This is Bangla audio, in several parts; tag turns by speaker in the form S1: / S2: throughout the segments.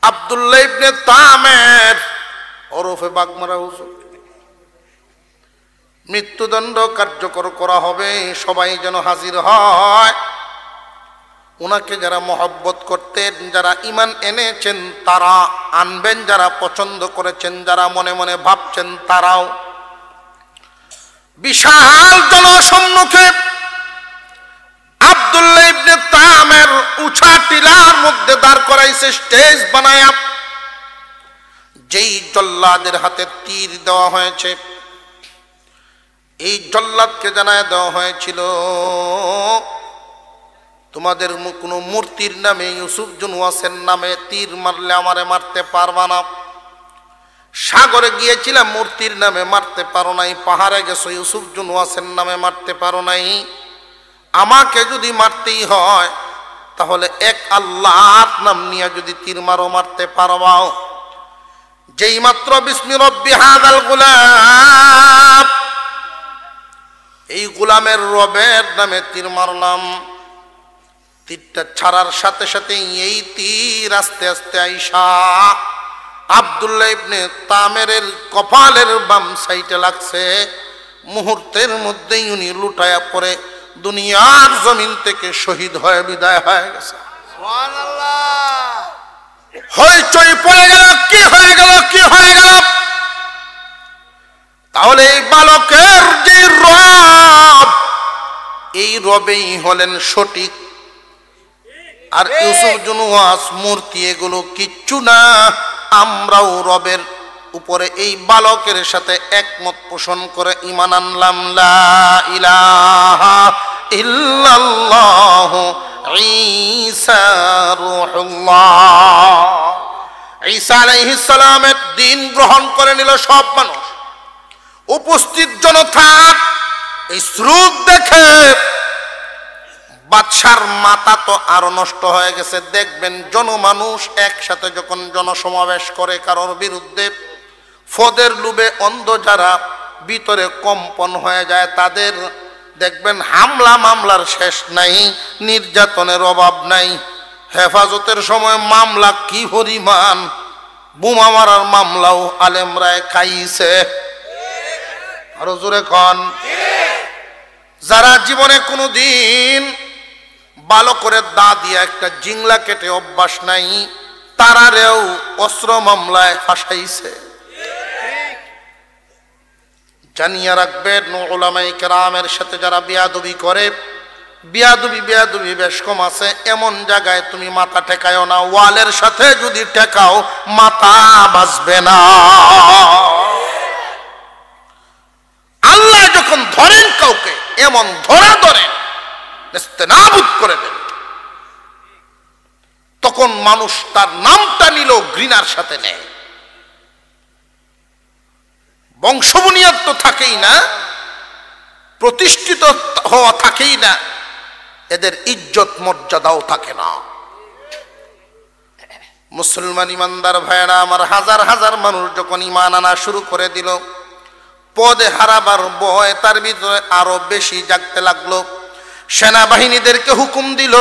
S1: আব্দুল্লাহ ইবনে তামের ওরফে বাগমারা হুজুর, মৃত্যুদণ্ড কার্যকর করা হবে, সবাই যেন হাজির হয়। ওনাকে যারা মহব্বত করতেন, যারা ঈমান এনেছেন তারা আনবেন, যারা পছন্দ করেছেন, যারা মনে মনে ভাবছেন তারাও। বিশাল জনসম্মুখে আব্দুল্লাহ ইবনে তামের উঁচা টিলার মধ্যে দাঁড় করাইছে, স্টেজ বানায়া। যেই জল্লাদের হাতে তীর দেওয়া হয়েছে, এই জল্লাদকে জানায় দেওয়া হয়েছিল, তোমাদের কোনো মূর্তির নামে, ইউসুফ জুনওয়াসের নামে তীর মারলে আমারে মারতে পারবা না। সাগরে গিয়েছিলাম, মূর্তির নামে মারতে পারো নাই। পাহাড়ে গেছো, ইউসুফ জুনওয়াসের নামে মারতে পারো নাই। আমাকে যদি মারতেই হয় তাহলে এক আল্লাহর নাম নিয়ে যদি তীর মারো মারতে পারবাও। যেই মাত্র বিসমি রব্বি হাযাল গুলাম, এই গোলামের রবের নামে তীর মারলাম, তীরটা ছাড়ার সাথে সাথে এই তীর আস্তে আস্তে আইসা আব্দুল্লাহ ইবনে তামেরের কপালের বাম সাইডে লাগছে। মুহূর্তের মধ্যেই উনি লুটায়া পড়ে দুনিয়ার জমিন থেকে শহীদ হয়ে বিদায় হয়ে গেছে। সুবহানাল্লাহ। হইচই পড়ে গেল, কি হয়ে গেল, কি হয়ে গেল? তাহলে এই বালকের যে রব, এই রবেই হলেন সঠিক, আর ইউসুফ জুনওয়াস মূর্তি এগুলো কিচ্ছু না। আমরাও রবের উপরে এই বালকের সাথে একমত পোষণ করে ঈমান আনলাম, লা ইলাহা ইল্লাল্লাহ ঈসা রূহুল্লাহ। ঈসা আলাইহিস সালামের দিন গ্রহণ করে নিল সব মানুষ। উপস্থিত জনতা এই স্রোত দেখে বাদশার মাথা তো আরো নষ্ট হয়ে গেছে। দেখবেন জনমানুষ একসাথে যখন জনসমাবেশ করে কারোর বিরুদ্ধে, ফদের লোভে অন্ধ যারা ভিতরে কম্পন হয়ে যায়, তাদের দেখবেন হামলা মামলার শেষ নাই, নির্যাতনের অভাব নাই। হেফাজতের সময় মামলা কি পরিমাণ, বোমা মারার মামলাও আলেমরায় খাইছে। আরো জোরে কন। যারা জীবনে কোনোদিন ভালো করে দা দিয়ে একটা জিংলা কেটে অভ্যাস নাই, তারারেও অস্ত্র মামলায় ফাঁসাইছে। জানিয়ে রাখবেন, উলামায়ে কেরামের সাথে যারা বিয়াদবি করে, বিয়াদবি বেশ কম আছে। এমন জায়গায় তুমি মাথা ঠেকায়ও না, ওয়ালের সাথে যদি ঠেকাও মাথা বাঁচবে না। আল্লাহ যখন ধরেন কাউকে, এমন ধরা ধরেন নেস্তেনাবুদ করে দেন, তখন মানুষ তার নামটা নিল ঘৃণার সাথে নেয়। বংশবুনিয়াদ তো থাকেই না, প্রতিষ্ঠিত হওয়া থাকেই না, এদের ইজ্জত মর্যাদাও থাকে না। মুসলমান ইমানদার ভাইরা আমার, হাজার হাজার মানুষ যখন ঈমান আনা শুরু করে দিল, পদে হারাবার ভয় তার ভিতরে আরো বেশি জাগতে লাগলো। সেনাবাহিনীদেরকে হুকুম দিল,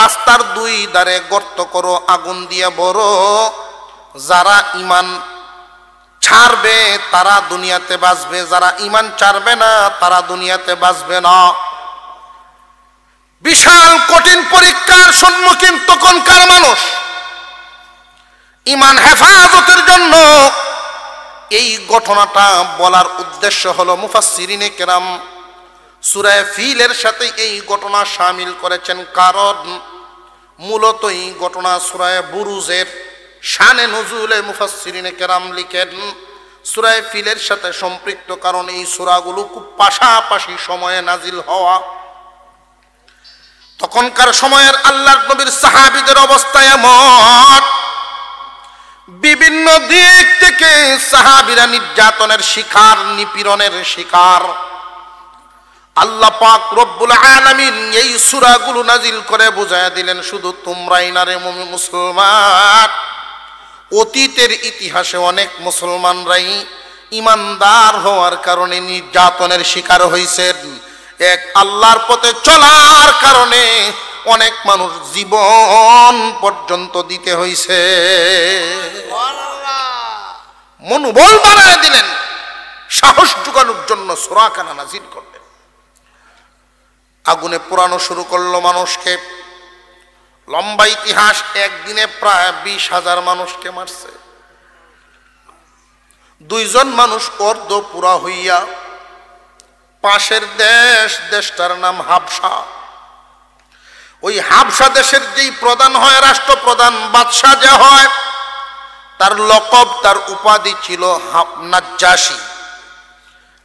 S1: রাস্তার দুই ধারে গর্ত করো, আগুন দিয়ে বড়, যারা ঈমান ছাড়বে তারা দুনিয়াতে বাঁচবে, যারা ঈমান ছাড়বে না তারা দুনিয়াতে বাঁচবে না। বিশাল কঠিন পরীক্ষার সম্মুখীন তখনকার মানুষ। ঈমান হেফাজতের জন্য এই ঘটনাটা বলার উদ্দেশ্য হলো, মুফাসসিরিনে কেরাম সূরা ফিলের সাথে এই ঘটনা শামিল করেছেন, কারণ মূলত এই ঘটনা সূরা বুরুজের শানে নুজুলে মুফাসসিরিনে কেরাম লিখেন সূরা ফিলের সাথে সম্পৃক্ত, কারণ এই সূরাগুলো খুব পাশাপাশি সময়ে নাজিল হওয়া। তখনকার সময়ের আল্লাহর নবীর সাহাবীদের অবস্থা এমন, বিভিন্ন দিক থেকে সাহাবীরা নির্যাতনের শিকার, নিপীড়নের শিকার। আল্লাহ পাক রব্বুল আলামিন এই সূরাগুলো নাজিল করে বুঝায়া দিলেন, শুধু তোমরাই না রে মুসলমান, অতীতের ইতিহাসে অনেক মুসলমানরাই ইমানদার হওয়ার কারণে নির্যাতনের শিকার হয়েছেন। এক আল্লাহর পথে চলার কারণে অনেক মানুষ জীবন পর্যন্ত দিতে হইছে। মনোবল বাড়ায় দিলেন, সাহস জোগানোর জন্য সূরা কানা নাযিল করলেন। আগুনে পোড়ানো শুরু করলো মানুষকে। লম্বা ইতিহাস, একদিনে প্রায় 20,000 মানুষকে মারছে। 2 জন মানুষ অর্ধ পুরা হইয়া পাশের দেশটার নাম হাবশা। ওই হাবশা দেশের যেই প্রধান হয়, রাষ্ট্রপ্রধান বাদশাহ যে হয়, তার লকব, তার উপাধি ছিল নাজ্জাশী।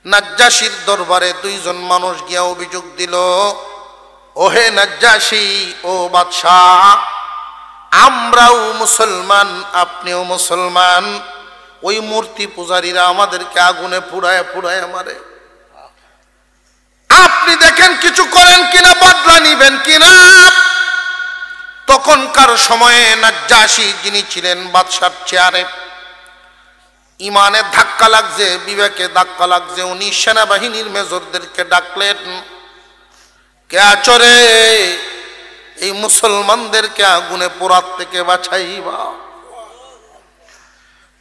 S1: নাজ্জাশীর দরবারে 2 জন মানুষ গিয়া অভিযোগ দিল, ওহে নাজ্জাশী, ও বাদশাহ, আমরাও মুসলমান, আপনিও মুসলমান, ওই মূর্তি পূজারীরা আমাদেরকে আগুনে পুড়ায় পুড়ায় মারে। আপনি দেখেন কিছু করেন কিনা, বদলা নিবেন কিনা। তখনকার সময়ে নাজ্জাশী যিনি ছিলেন বাদশার চেয়ারে, ইমানে ধাক্কা লাগছে, বিবেকে ধাক্কা লাগছে। উনি সেনাবাহিনীর মেজরদেরকে ডাকলেন, কে আচরে এই মুসলমানদেরকে আগুনে পোড়ার থেকে বাঁচাইবা?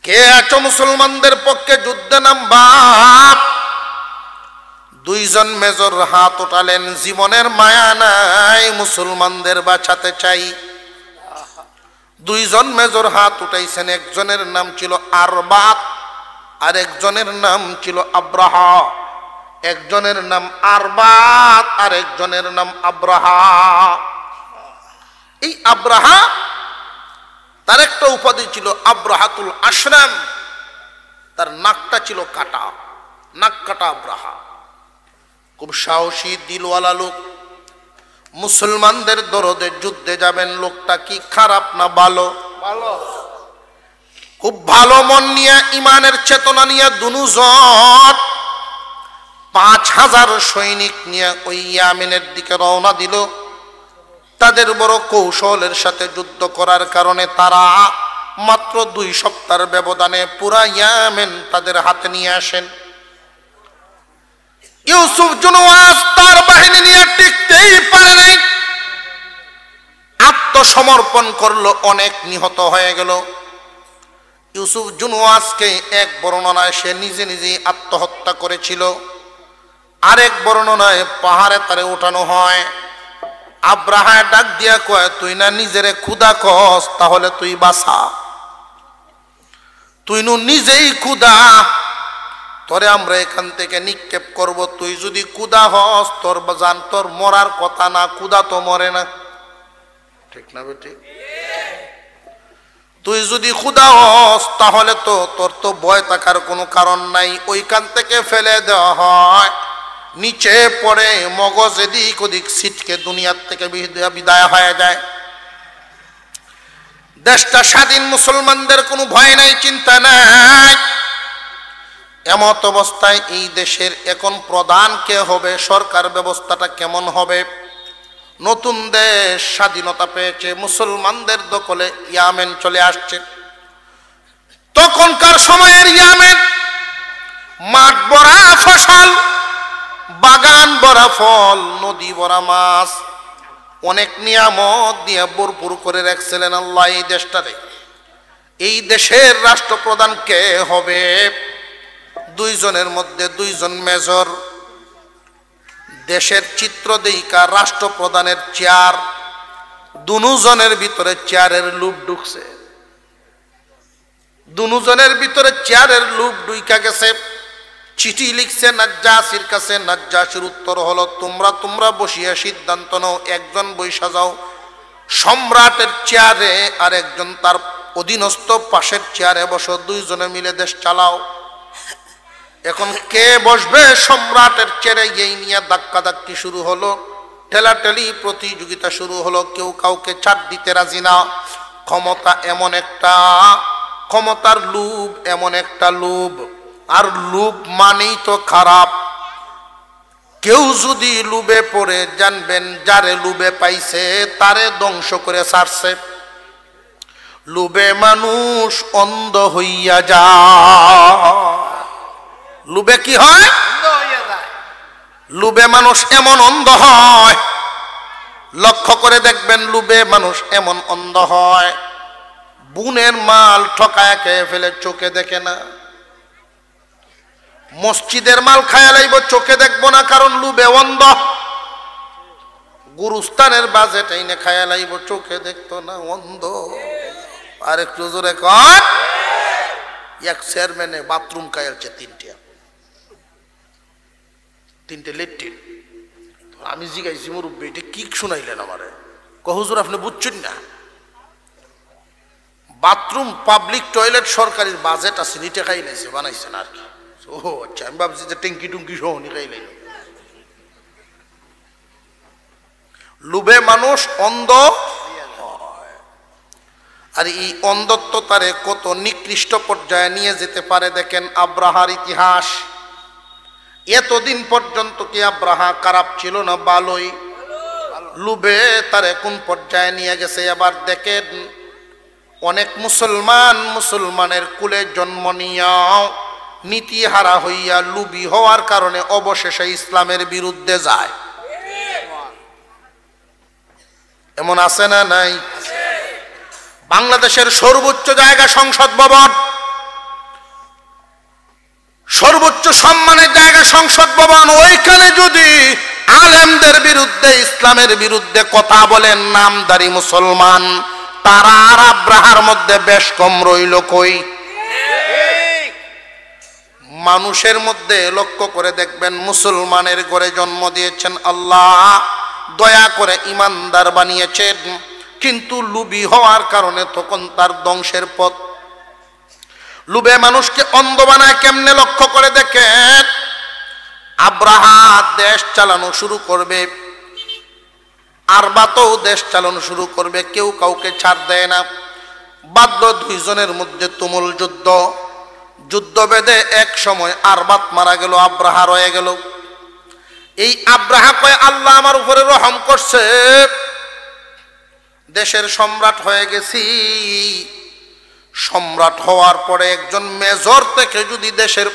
S1: কে আছো মুসলমানদের পক্ষে যুদ্ধে নামবা? 2 জন মেজর হাত উঠালেন, জীবনের মায়া নাই, মুসলমানদের বাঁচাতে চাই। 2 জন মেজর হাত উঠাইছেন। একজনের নাম ছিল আরবাত, আর একজনের নাম ছিল আব্রাহা। একজনের নাম আরবাত, আর একজনের নাম আব্রাহা। এই আব্রাহা, তার একটা উপাধি ছিল আব্রাহাতুল আশরাম। তার নাকটা ছিল কাটা, নাক কাটা আব্রাহা। খুব সাহসী, দিলওয়ালা লোক। মুসলমানদের দরদে যুদ্ধে যাবেন। লোকটা কি খারাপ না ভালো? ভালো। খুব ভালো মন নিয়ে, ইমানের চেতনা নিয়ে দুজন 5,000 সৈনিক নিয়ে ওই ইয়ামেনের দিকে রওনা দিল। তাদের বড় কৌশলের সাথে যুদ্ধ করার কারণে তারা মাত্র 2 সপ্তাহের ব্যবধানে পুরা ইয়ামেন তাদের হাতে নিয়ে আসেন। ইউসুফ জুনওয়াস তার বাহিনী নিয়ে টিকতেই পারে নাই, আত্মসমর্পণ করলো, অনেক নিহত হয়ে গেল। ইউসুফ জুনওয়াসকে এক বর্ণনায় সে নিজে নিজেই আত্মহত্যা করেছিল, আরেক বর্ণনায় পাহাড়ে তারে উঠানো হয়। আব্রাহা ডাক দিয়া কয়, তুই না নিজেরে ক্ষুধা কস, তাহলে তুই বাঁচা। তুই নু নিজেই ক্ষুধা, তোরে আমরা এখান থেকে নিক্ষেপ করব। তুই যদি ক্ষুধা হস, তোর জান, তোর মরার কথা না, ক্ষুধা তো মরে না, ঠিক না বেটি? তুই যদি ক্ষুধা হস, তাহলে তো তোর তো ভয় থাকার কোনো কারণ নাই। ওইখান থেকে ফেলে দেওয়া হয়, নিচে পড়ে মগজ এদিক ওদিক ছিটকে দুনিয়ার থেকে বিদায় হয়ে যায়। দেশটা স্বাধীন, মুসলমানদের কোনো ভয় নাই, চিন্তা নাই। এমত অবস্থায় এই দেশের এখন প্রধান কে হবে, সরকার ব্যবস্থাটা কেমন হবে? নতুন দেশ স্বাধীনতা পেয়েছে, মুসলমানদের দখলে ইয়ামেন চলে আসছে। তখনকার সময়ের ইয়ামেন মাঠ ভরা ফসল, বাগান ভরা ফল, নদী ভরা মাছ, অনেক নিয়ামত দিয়ে ভরপুর করে রাখছিলেন আল্লাহ এই দেশটারে। এই দেশের রাষ্ট্রপ্রধান কে হবে? 2 জনের মধ্যে 2 জন মেজর। দেশের চিত্র দেইকা রাষ্ট্রপ্রধানের চেয়ার, 2 জনের ভিতরে চেয়ারের লুপ ঢুকছে। 2 জনের ভিতরে চেয়ারের লুপ ঢুইকা গেছে। চিঠি লিখছে নাজ্জাশীর কাছে। নাজ্জাশীর উত্তর হলো, তোমরা বসিয়া সিদ্ধান্ত নাও, একজন বৈশা যাও সম্রাটের চেয়ারে, আর একজন তার অধীনস্থ পাশের চেয়ারে বসো, 2 জনে মিলে দেশ চালাও। এখন কে বসবে সম্রাটের চেয়ারে, এই নিয়ে ধাক্কাধাক্কি শুরু হলো, ঠেলাঠেলি প্রতিযোগিতা শুরু হলো। কেউ কাউকে ছাড় দিতে রাজি না। ক্ষমতা এমন একটা, ক্ষমতার লোভ এমন একটা লোভ, আর লোভ মানেই তো খারাপ। কেউ যদি লোভে পড়ে, জানবেন যারে লোভে পাইছে তারে ধ্বংস করে ছাড়ছে। লোভে মানুষ অন্ধ হইয়া যায়। লোভে কি হয়? লোভে মানুষ এমন অন্ধ হয়, লক্ষ্য করে দেখবেন লোভে মানুষ এমন অন্ধ হয়, বুনের মাল ঠকায় খেয়ে ফেলে, চোখে দেখে না। মসজিদের মাল খায়া লাইব, চোখে দেখবো না, কারণ লোভে অন্ধ। গুরুস্থানের বাজেট এনে খায়া লাইব, চোখে দেখতো না, অন্ধ। আর একটু জোরে কর। এক চেয়ারম্যানে বাথরুম খাইছে তিনটে লেট্রিন। আমি জিগাইছি মুরব্বী, এটা কি শুনাইলেন আমারে? হুজুর আপনি বুঝছেন না, বাথরুম পাবলিক টয়লেট সরকারের বাজেট আছে, নিটে খাই লাইছে, বানাইছে না আর কি। ও আচ্ছা, আমি ভাবছি যে ট্যাঙ্কি টুঙ্কি সহ নি খাই লাইল। লোভে মানুষ অন্ধ। আর এই অন্ধত্ব তারে কত নিকৃষ্ট পর্যায়ে নিয়ে যেতে পারে দেখেন আব্রাহার ইতিহাস। এতদিন পর্যন্ত কি আব্রাহা খারাপ ছিল না? ভালোই। লোভে তারে কোন পর্যায়ে নিয়ে গেছে এবার দেখেন। অনেক মুসলমানের কুলে জন্ম নিয়াও নীতিহারা হইয়া লোভী হওয়ার কারণে অবশেষে ইসলামের বিরুদ্ধে যায়। এমন আছে না নাই? বাংলাদেশের সর্বোচ্চ জায়গা সংসদ ভবন, সর্বোচ্চ সম্মানের জায়গা সংসদ ভবন। ওইখানে যদি আলেমদের বিরুদ্ধে, ইসলামের বিরুদ্ধে কথা বলেন নামদারি মুসলমান, তারা আর আব্রাহার মধ্যে বেশ কম রইল কই? মানুষের মধ্যে লক্ষ্য করে দেখবেন, মুসলমানের ঘরে জন্ম দিয়েছেন আল্লাহ, দয়া করে ইমানদার বানিয়েছেন, কিন্তু লোভী হওয়ার কারণে তখন তার ধ্বংসের পথ। লোভে মানুষকে অন্ধ বানায় কেমনে লক্ষ্য করে দেখেন। আব্রাহা দেশ চালানো শুরু করবে, আরবাতেও দেশ চালানো শুরু করবে, কেউ কাউকে ছাড় দেয় না। বাধ্য দুইজনের মধ্যে তুমুল যুদ্ধ বেঁধে এক সময় আরবাত মারা গেল, আব্রাহা রয়ে গেল। এই আব্রাহা কয় আল্লাহ আমার উপরে রহম করছে, দেশের সম্রাট হয়ে গেছি। সম্রাট হওয়ার পরে একজন মেজর থেকে যদি দেশের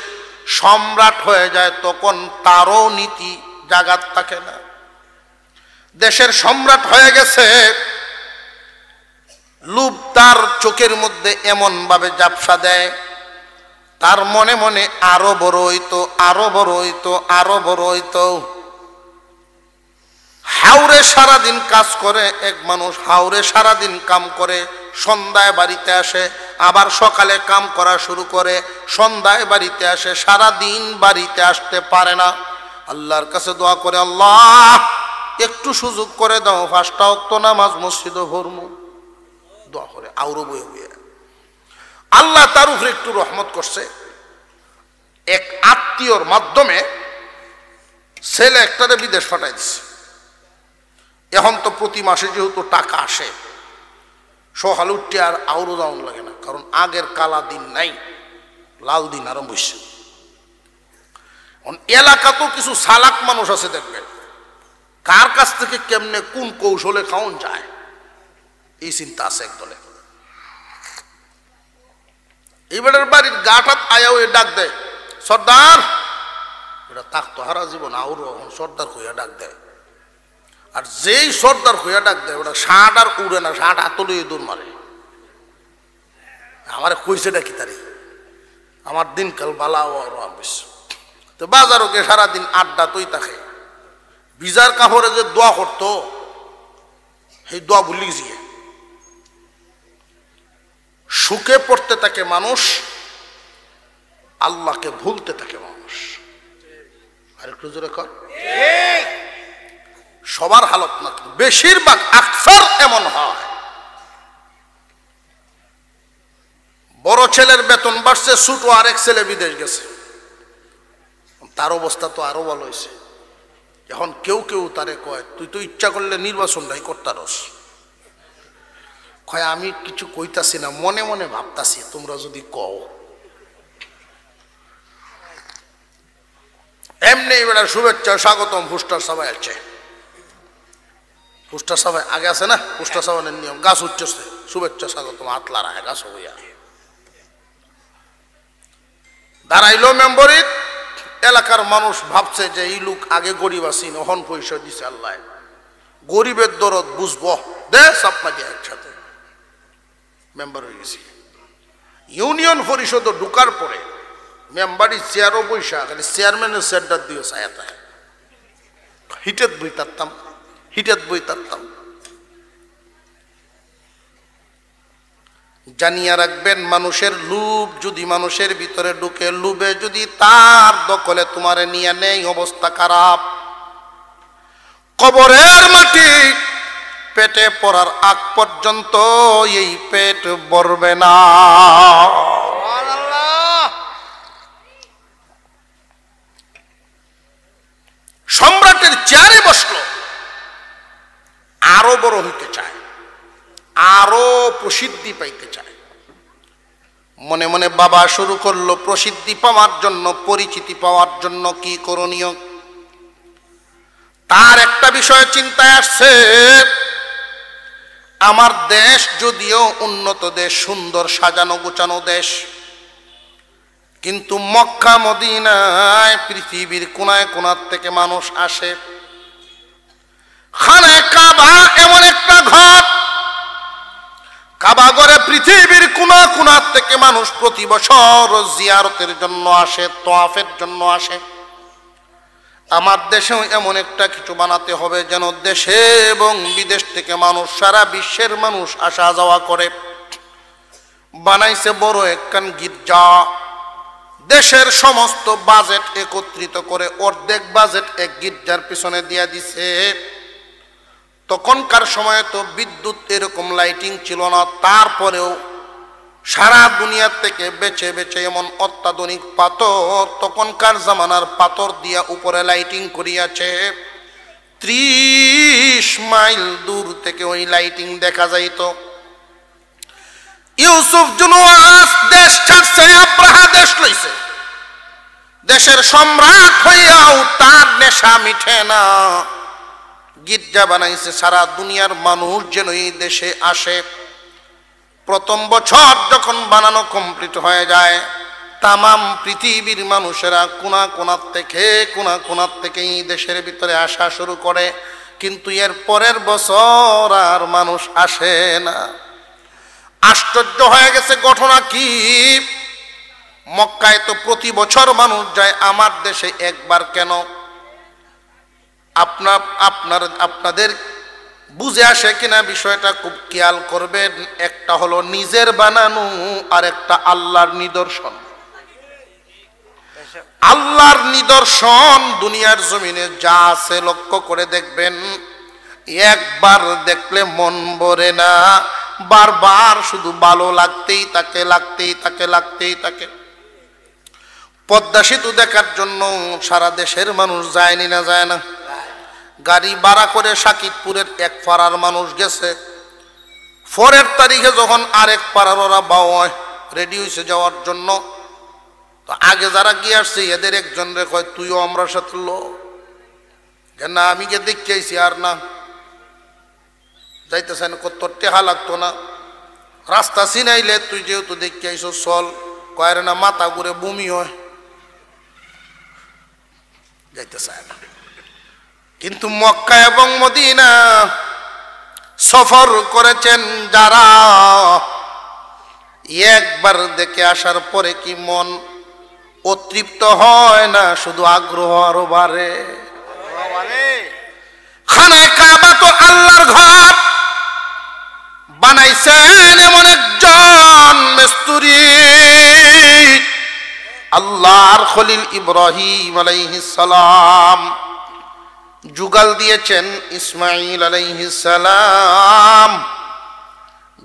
S1: সম্রাট হয়ে যায়, তখন তারও নীতি জাগাত থাকে না। দেশের সম্রাট হয়ে গেছে, লোভ তার চোখের মধ্যে এমন ভাবে জাপসা দেয়, তার মনে মনে আরো বড় হইতো, আরো বড় হইতো, আরো বড় হইতো। হাওরে সারাদিন কাজ করে এক মানুষ, হাওরে সারাদিন কাম করে, সন্ধ্যায় বাড়িতে আসে, আবার সকালে কাম করা শুরু করে, সন্ধ্যায় বাড়িতে আসে, সারাদিন বাড়িতে আসতে পারে না। আল্লাহর কাছে দোয়া করে, আল্লাহ একটু সুযোগ করে দাও, 5টা ওয়াক্ত নামাজ মসজিদে পড়মু। দোয়া করে আউরো বয়ে বয়ে আল্লাহ তার উপরে একটু রহমত করছে। এক আত্মীয়র মাধ্যমে ছেলে একটারে বিদেশ পাঠাই দিচ্ছে। এখন তো প্রতি মাসে যেহেতু টাকা আসে, সকালে উঠতে আর আউরো যাওয়ান লাগে না, কারণ আগের কালা দিন নাই, লাল দিন আরম্ভ হয়েছে। এলাকা তো কিছু চালাক মানুষ আছে, দেখবেন কার কাছ থেকে কেমনে কোন কৌশলে খাওয়ান যায়, এই চিন্তা আছে একদলে। এইবারের বাড়ির গাটাত আয়াও এ ডাক দেয়, সর্দার। এটা থাকতো হারা জীবন আউরো সর্দার হইয়া ডাক দেয়। আর যেই সর্দার হইয়া ডাক দেয়, ওটা ষাট আর উড়ে না, ষাট হাতলে দৌড় মারে। আমার কইছে ডাকি তারি, আমার দিনকাল বালা বেশ। তো বাজারও গে সারাদিন আড্ডা তৈ থাকে, ভিজার কাপড়ে যে দোয়া করতো, সেই দোয়া ভুলি গেছি। সুখে পড়তে থাকে মানুষ, আল্লাহকে ভুলতে থাকে মানুষ। আর একটু জোরে কর। সবার হালত না, বেশিরভাগ আকসার এমন হয়। বড় ছেলের বেতন বাড়ছে, ছোট আরেক ছেলে বিদেশ গেছে, তার অবস্থা তো আরো ভালো হয়েছে। এখন কেউ কেউ তারে কয়, তুই তো ইচ্ছা করলে নির্বাচনটাই করতারস। কয় আমি কিছু কইতাছি না, মনে মনে ভাবতাছি, তোমরা যদি কও। এমনি বেড়া শুভেচ্ছা স্বাগতম পুস্টার সবাই আছে, পুস্টার সবাই আগে আছে না, পুস্টার সবাইয়ের নিয়ম গাছ উঠছে, শুভেচ্ছা স্বাগতম আতলা রায় গাছ হইয়া দাঁড়াইলো মেম্বরিত। এলাকার মানুষ ভাবছে যে এই লোক আগে গরিব আছি, নহন পয়সা দিছে আল্লাহ, গরিবের দরদ বুঝবো, দেশ আপনাকে একসাথে মেম্বার হয়ে গেছি। ইউনিয়ন পরিষদ ঢুকার পরে মেম্বারি চেয়ারও বৈশা খালি চেয়ারম্যানের চেয়ারটার দিয়ে ছায়াতে হিটের বই তারতাম, হিটের বই তারতাম। জানিয়া রাখবেন, মানুষের লোভ যদি মানুষের ভিতরে ঢুকে, লোভে যদি তার দখলে তোমারে নিয়ে নেই, অবস্থা খারাপ। কবরের মাটি পেটে পড়ার আগ পর্যন্ত এই পেট ভরবে না। সম্রাটের চেয়ারে বসলো, আরো বড় হইতে চায়, আরো প্রসিদ্ধি পাইতে চায়। মনে মনে বাবা শুরু করলো প্রসিদ্ধি পাওয়ার জন্য, পরিচিতি পাওয়ার জন্য কি করণীয়। তার একটা বিষয় চিন্তায় আসছে, আমার দেশ যদিও উন্নত দেশ, সুন্দর সাজানো গোছানো দেশ, কিন্তু মক্কা মদিনায় পৃথিবীর কোনায় কোনার থেকে মানুষ আসে। খানায়ে কাবা এমন একটা ঘর, কাবা ঘরে পৃথিবীর কোনা কোনার থেকে মানুষ প্রতি বছর জিয়ারতের জন্য আসে, তওয়াফের জন্য আসে। আমার দেশেও এমন একটা কিছু বানাতে হবে যেন দেশে এবং বিদেশ থেকে মানুষ, সারা বিশ্বের মানুষ আসা যাওয়া করে। বানাইছে বড় একখান গির্জা, দেশের সমস্ত বাজেট একত্রিত করে অর্ধেক বাজেট এক গির্জার পিছনে দিয়া দিছে। তখনকার সময়ে তো বিদ্যুৎ এরকম লাইটিং ছিল না, তারপরেও সারা দুনিয়া থেকে বেছে বেছে এমন অত্যাধুনিক পাথর, তখনকার জামানার পাথর দিয়া উপরে লাইটিং করিয়াছে। 30 মাইল দূর থেকে ওই লাইটিং দেখা যাইত। ইউসুফ জুনওয়াস দেশ ছাড়ছে, আব্রাহা দেশ লইছে। দেশের সম্রাট হইয়াও তার নেশা মিঠে না। গির্জা বানাইছে, সারা দুনিয়ার মানুষ যেন এই দেশে আসে। প্রথম বছর যখন বানানো কমপ্লিট হয়ে যায়, তামাম পৃথিবীর মানুষেরা কোনা কোনার থেকে এই দেশের ভিতরে আসা শুরু করে। কিন্তু এর পরের বছর আর মানুষ আসে না। আশ্চর্য হয়ে গেছে ঘটনা কি, মক্কায় তো প্রতি বছর মানুষ যায়, আমার দেশে একবার কেন? আপনাদের বুঝে আসে কিনা বিষয়টা খুব খেয়াল করবেন। একটা হলো নিজের বানানো, আর একটা আল্লাহর নিদর্শন। আল্লাহর নিদর্শন দুনিয়ার জমিনে যা আছে লক্ষ্য করে দেখবেন, একবার দেখলে মন ভরে না, বারবার শুধু ভালো লাগতেই থাকে। পদ্মা সেতু দেখার জন্য সারা দেশের মানুষ যায়নি না, যায় না? গাড়ি ভাড়া করে সাকিবপুরের এক পাড়ার মানুষ গেছে। পরের তারিখে যখন আরেক পাড়ার ওরা বাওয়ায় রেডি হয়েছে যাওয়ার জন্য, তো আগে যারা গিয়ে আসছে এদের একজন রে কয়, তুইও আমরা সাথে লো। না, আমি গিয়ে দেখতে আইছি, আর না যাইতেছেন, তোর টেহা লাগতো না, রাস্তা চিনাইলে তুই যেহেতু দেখতে আইস চল। কয়ের না, মাথা ঘুরে বমি হয়, যাইতে চায় না। কিন্তু মক্কা এবং মদিনা সফর করেছেন যারা, একবার দেখে আসার পরে কি মন অতৃপ্ত হয় না, শুধু আগ্রহ আরো বাড়ে। খানায়ে কাবা তো আল্লাহর ঘর, বানাইছেন এমন একজন মিস্ত্রি, আল্লাহর খলিল ইব্রাহিম আলাইহিস সালাম। যুগাল দিয়েছেন ইসমাইল আলাইহিস সালাম।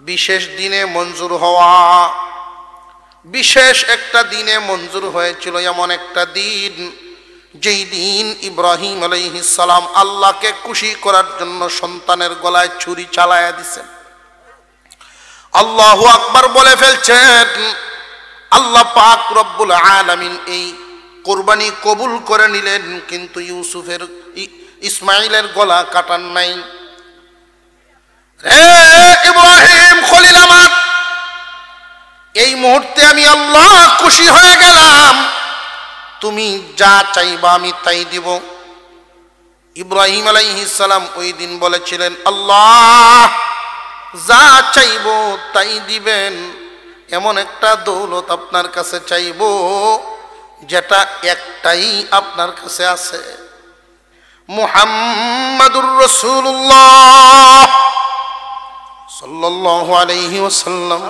S1: বিশেষ দিনে মঞ্জুর হওয়া, বিশেষ একটা দিনে মঞ্জুর হয়েছিল, এমন একটা দিন যেই দিন ইব্রাহিম আলাইহিস সালাম আল্লাহকে খুশি করার জন্য সন্তানের গলায় ছুরি চালায়া দিছেন। আল্লাহু আকবার বলে ফেলছেন। আল্লাহ পাক রব্বুল আলামিন এই কুরবানি কবুল করে নিলেন, কিন্তু ইসমাইলের গলা কাটান নাই। রে ইব্রাহিম খলিল আমার, এই মুহূর্তে আমি আল্লাহ খুশি হয়ে গেলাম, তুমি যা চাইবা আমি তাই দিব। ইব্রাহিম আলাইহিস সালাম ওই দিন বলেছিলেন, আল্লাহ যা চাইব তাই দিবেন, এমন একটা দৌলত আপনার কাছে চাইব যেটা একটাই আপনার কাছে আছে, মুহাম্মাদুর রাসূলুল্লাহ সাল্লাল্লাহু আলাইহি ওয়াসাল্লাম।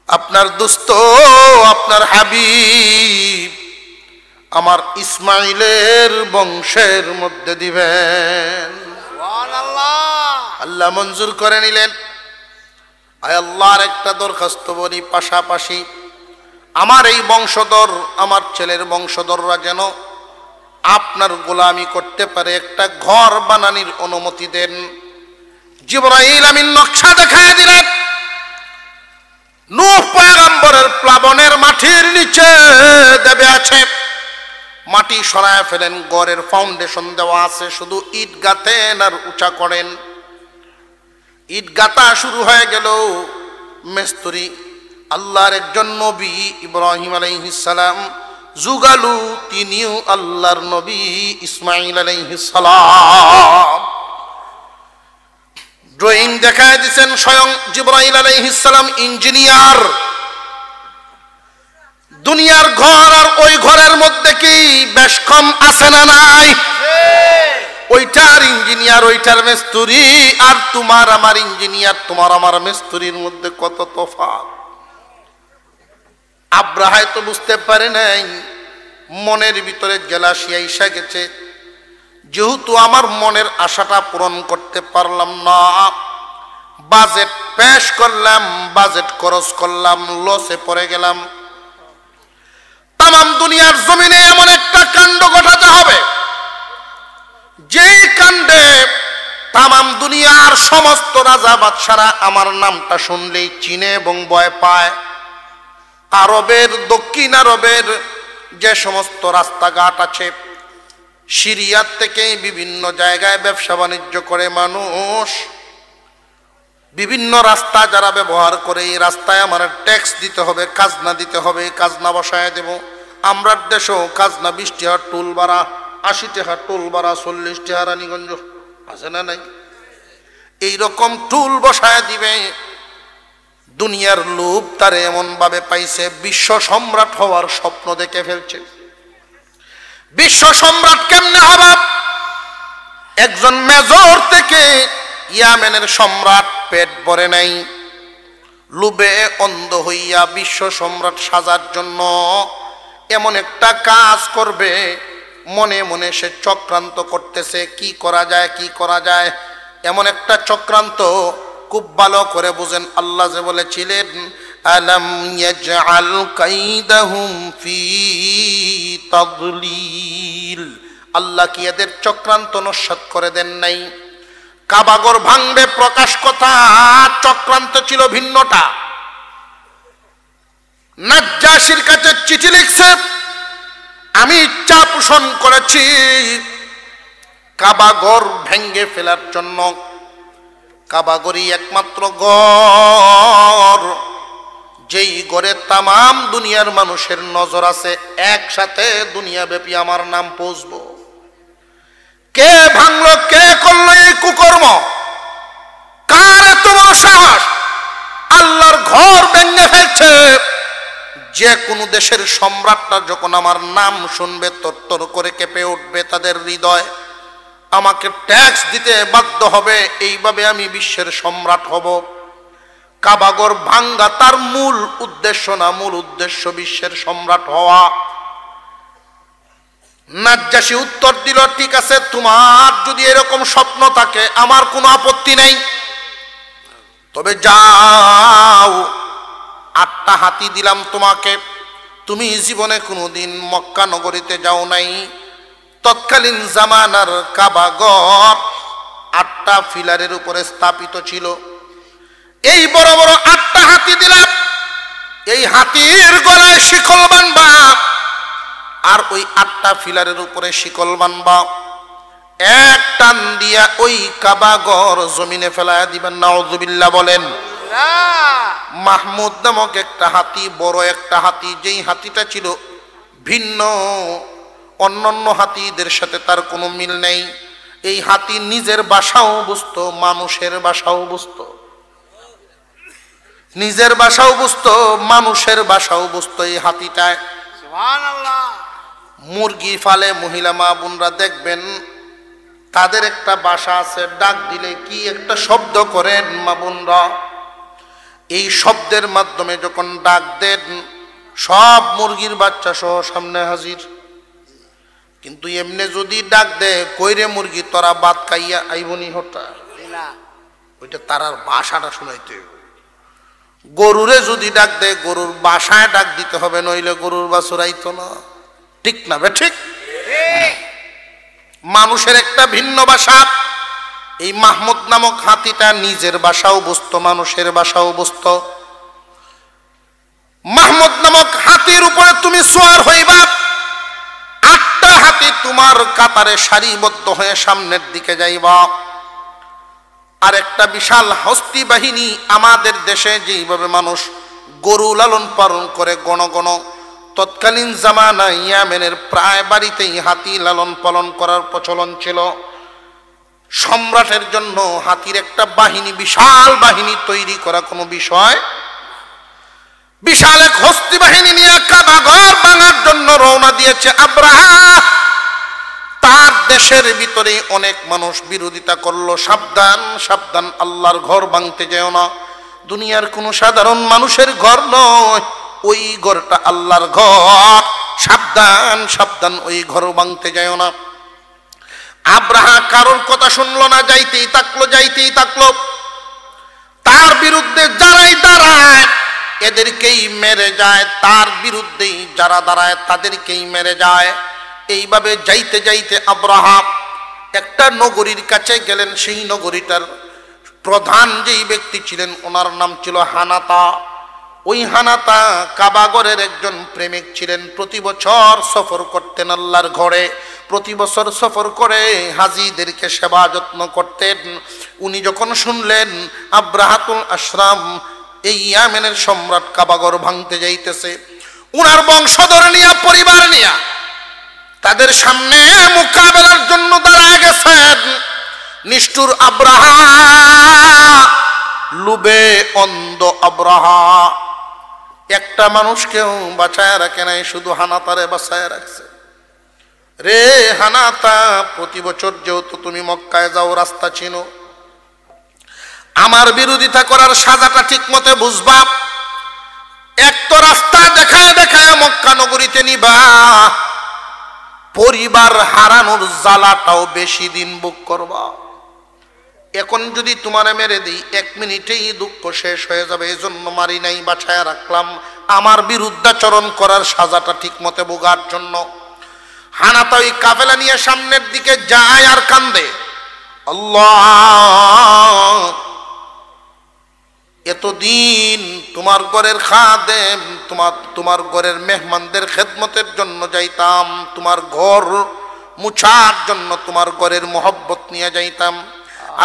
S1: আপনার দোস্ত, আপনার হাবিব আমার ইসমাইলের বংশের মধ্যে দিবেন। আল্লাহ মঞ্জুর করে নিলেন। আয় আল্লাহর একটা দরখাস্ত বলি, পাশাপাশি আমার এই বংশধর, আমার ছেলের বংশধররা যেন আপনার গোলামি করতে পারে, একটা ঘর বানানোর অনুমতি দেন। জিবরাইল আমিন নকশা দেখায় দিলেন। নূহ পয়গম্বরের প্লাবনের মাটির নিচে দেবে আছে, মাটি সরায় ফেলেন, ঘরের ফাউন্ডেশন দেওয়া আছে, শুধু ইট গাঁথেন আর উঁচা করেন। ইট গাঁথা শুরু হয়ে গেল। মিস্ত্রি আল্লাহর একজন নবী ইব্রাহিম আলাইহিস সালাম, যুগালু তিনিও আল্লাহর নবী ইসমাইল আলাইহিস সালাম। ড্রয়িং দেখায় দিয়েছেন স্বয়ং জিবরাইল আলাইহিস সালাম, ইঞ্জিনিয়ার। দুনিয়ার ঘর আর ওই ঘরের মধ্যে কি বেশ কম আছে না নাই? ওইটার ইঞ্জিনিয়ার, ওইটার মিস্ত্রি, আর তোমার আমার ইঞ্জিনিয়ার, তোমার আমার মিস্ত্রির মধ্যে কত তফাৎ। আব্রাহাই তো বুঝতে পারে নাই, মনের ভিতরে জেলাসিয়া এসে গেছে, যেহেতু আমার মনের আশাটা পূরণ করতে পারলাম না, বাজেট পেশ করলাম, বাজেট খরচ করলাম, লসে পড়ে গেলাম। তামাম দুনিয়ার জমিনে এমন একটা কাণ্ড ঘটাতে হবে যেই কাণ্ডে তামাম দুনিয়ার সমস্ত রাজা বাদশারা আমার নামটা শুনলেই চিনে এবং ভয় পায়। আরবের, দক্ষিণ আরবের যে সমস্ত রাস্তাঘাট আছে, সিরিয়ার থেকে বিভিন্ন জায়গায় ব্যবসা বাণিজ্য করে মানুষ, বিভিন্ন রাস্তা যারা ব্যবহার করে, এই রাস্তায় আমার ট্যাক্স দিতে হবে, খাজনা দিতে হবে, খাজনা বসায় দেব। আমরা দেশেও খাজনা 20 টাকা টোল ভাড়া, 80 টাকা টোল ভাড়া, 40 টাকা রানীগঞ্জ আছে না নাই? এইরকম টোল বসায় দিবে। দুনিয়ার লোভ তারে এমন ভাবে পাইছে, বিশ্ব সম্রাট হওয়ার স্বপ্ন দেখে ফেলছে। বিশ্ব সম্রাট কেমনে হবে? একজন মেজর থেকে ইয়ামেনের সম্রাট পেট ভরে নাই, লোভে অন্ধ হইয়া বিশ্ব সম্রাট সাজার জন্য এমন একটা কাজ করবে, মনে মনে সে চক্রান্ত করতেছে, কি করা যায়, কি করা যায়। এমন একটা চক্রান্ত খুব ভালো করে বুঝেন। আল্লাহ যে বলেছিলেন, আলাম ইয়াজআল কাইদাহুম ফি তাদলিল, আল্লাহ কি এদের চক্রান্ত নস্যাৎ করে দেন নাই? কাবাগর ভাঙবে প্রকাশ কথা, চক্রান্ত ছিল ভিন্নটা। নাজ্জাশীর কাছে চিঠি লিখছে, আমি ইচ্ছা পোষণ করেছি কাবাগর ভেঙ্গে ফেলার জন্য। কাবাগরই একমাত্র ঘর যেই ঘরে তামাম দুনিয়ার মানুষের নজর আছে, একসাথে দুনিয়াব্যাপী আমার নাম পৌঁছবো। কে ভাঙলো, কে করলো এই কুকর্ম? কার এত বড় সাহস? আল্লাহর ঘর ভেঙে ফেলছে। যে কোনো দেশের সম্রাটরা যখন আমার নাম শুনবে, তরতর করে কেঁপে উঠবে তাদের হৃদয়, আমাকে ট্যাক্স দিতে বাধ্য হবে, এইভাবে আমি বিশ্বের সম্রাট হব। কাবাগর ভাঙ্গা তার মূল উদ্দেশ্য না, মূল উদ্দেশ্য বিশ্বের সম্রাট হওয়া। নাজ্জাশী উত্তর দিল, ঠিক আছে, তোমার যদি এরকম স্বপ্ন থাকে আমার কোনো আপত্তি নেই, তবে যাও, 8টা হাতি দিলাম তোমাকে। তুমি জীবনে কোনোদিন মক্কা নগরীতে যাও নাই। তৎকালীন জামানার কাবাগর 8টা ফিলারের উপরে স্থাপিত ছিল। এই বড় বড় 8টা হাতি দিলাম, এই হাতির গলায় শিকল বানবা, আর ওই 8টা ফিলারের উপরে শিকল বানবা। এক টান দিয়া ওই কাবাগর জমিনে ফেলায় দিবেন। নাউযুবিল্লাহ বলেন। মাহমুদ নামক একটা হাতি, বড় একটা হাতি, যেই হাতিটা ছিল ভিন্ন, অন্যান্য হাতিদের সাথে তার কোনো মিল নেই। এই হাতি নিজের ভাষাও বুঝতো, মানুষের ভাষাও বুঝতো, নিজের ভাষাও বুঝতো, মানুষের ভাষাও বুঝতো এই হাতিটায়।
S2: সুবহানাল্লাহ।
S1: মুরগি ফালে মহিলা মা বোনরা দেখবেন তাদের একটা ভাষা আছে, ডাক দিলে কি একটা শব্দ করেন মা বোনরা, এই শব্দের মাধ্যমে যখন ডাক দেন সব মুরগির বাচ্চা সহ সামনে হাজির। কিন্তু এমনি যদি ডাক দে কইরে মুরগি তোরা ভাত খাইয়া আইবনি হটা, ওইটা তারার ভাষাটা শুনাইতে হবে। গরুরে যদি ডাক দে গরুর বাসায় ডাক দিতে হবে, নইলে গরুর বাছুর আইতো না। ঠিক না বে ঠিক? মানুষের একটা ভিন্ন ভাষা। এই মাহমুদ নামক হাতিটা নিজের ভাষাও বুঝতো, মানুষের ভাষাও বুঝতো। মাহমুদ নামক হাতির উপরে তুমি সোয়ার হইবা, 8টা হাতি তোমার কাতারে সারিবদ্ধ হয়ে সামনের দিকে যাইবা। আর একটা বিশাল হস্তি বাহিনী, আমাদের দেশে যেইভাবে মানুষ গরু লালন পালন করে গণ গণ, তৎকালীন জামানায় ইয়ামেনের প্রায় বাড়িতেই হাতি লালন পালন করার প্রচলন ছিল। সম্রাটের জন্য হাতির একটা বাহিনী, বিশাল বাহিনী তৈরি করা কোনো বিষয়। বিশাল এক হস্তি বাহিনী নিয়ে কাবা ঘর ভাঙার জন্য রওনা দিয়েছে আব্রাহা। তার দেশের ভিতরে অনেক মানুষ বিরোধিতা করলো, সাবধান সাবধান, আল্লাহর ঘর ভাঙতে যেও না, দুনিয়ার কোনো সাধারণ মানুষের ঘর নয়, ওই ঘরটা আল্লাহর ঘর, সাবধান সাবধান, ওই ঘর ভাঙতে যেও না। আব্রাহা কারোর কথা শুনলো না, যাইতেই থাকলো যাইতেই থাকলো। তার বিরুদ্ধে যারাই দাঁড়ায় এদেরকেই মেরে যায়, তার বিরুদ্ধেই যারা দাঁড়ায় তাদেরকেই মেরে যায়। এইভাবে যাইতে যাইতে আব্রাহা একটা নগরীর কাছে গেলেন। সেই নগরীটার প্রধান যেই ব্যক্তি ছিলেন ওনার নাম ছিল হানাতা। ওই হানাতা কাবাগরের একজন প্রেমিক ছিলেন, প্রতি বছর সফর করতেন আল্লাহর ঘরে, প্রতি বছর সফর করে হাজিদেরকে সেবা যত্ন করতেন। উনি যখন শুনলেন আব্রাহাতুল আশরাম এই ইয়ামেনের সম্রাট কাবাগর ভাঙতে যাইতেছে, উনার বংশধর নিয়া পরিবার নিয়া তাদের সামনে মোকাবেলার জন্য দাঁড়ায় গেছেন। নিষ্ঠুর আব্রাহা, লুবে অন্ধ আব্রাহা, একটা মানুষকেও বাঁচায় রাখে নাই, শুধু হানাতারে বাঁচায় রাখছে। রে হানাতা, প্রতি বছর যেহেতু তুমি মক্কায় যাও, রাস্তা চিনো, আমার বিরোধিতা করার সাজাটা ঠিক মতে বুঝবা। এক তো রাস্তা দেখায় দেখায় মক্কা নগরীতে নিবা, পরিবার হারানোর জ্বালাটাও বেশি দিন বুক করবা। এখন যদি তোমারে মেরে দিই 1 মিনিটেই দুঃখ শেষ হয়ে যাবে, এই জন্য মারি নাই, বাঁচায় রাখলাম আমার বিরুদ্ধাচরণ করার সাজাটা ঠিক মতে ভোগার জন্য। হানাতা ওই কাফেলা নিয়ে সামনের দিকে যায় আর কান্দে, আল্লাহ এতদিন তোমার ঘরের খাদেম, তোমার ঘরের মেহমানদের খেদমতের জন্য যাইতাম, তোমার ঘর মুছার জন্য তোমার ঘরের মোহব্বত নিয়ে যাইতাম।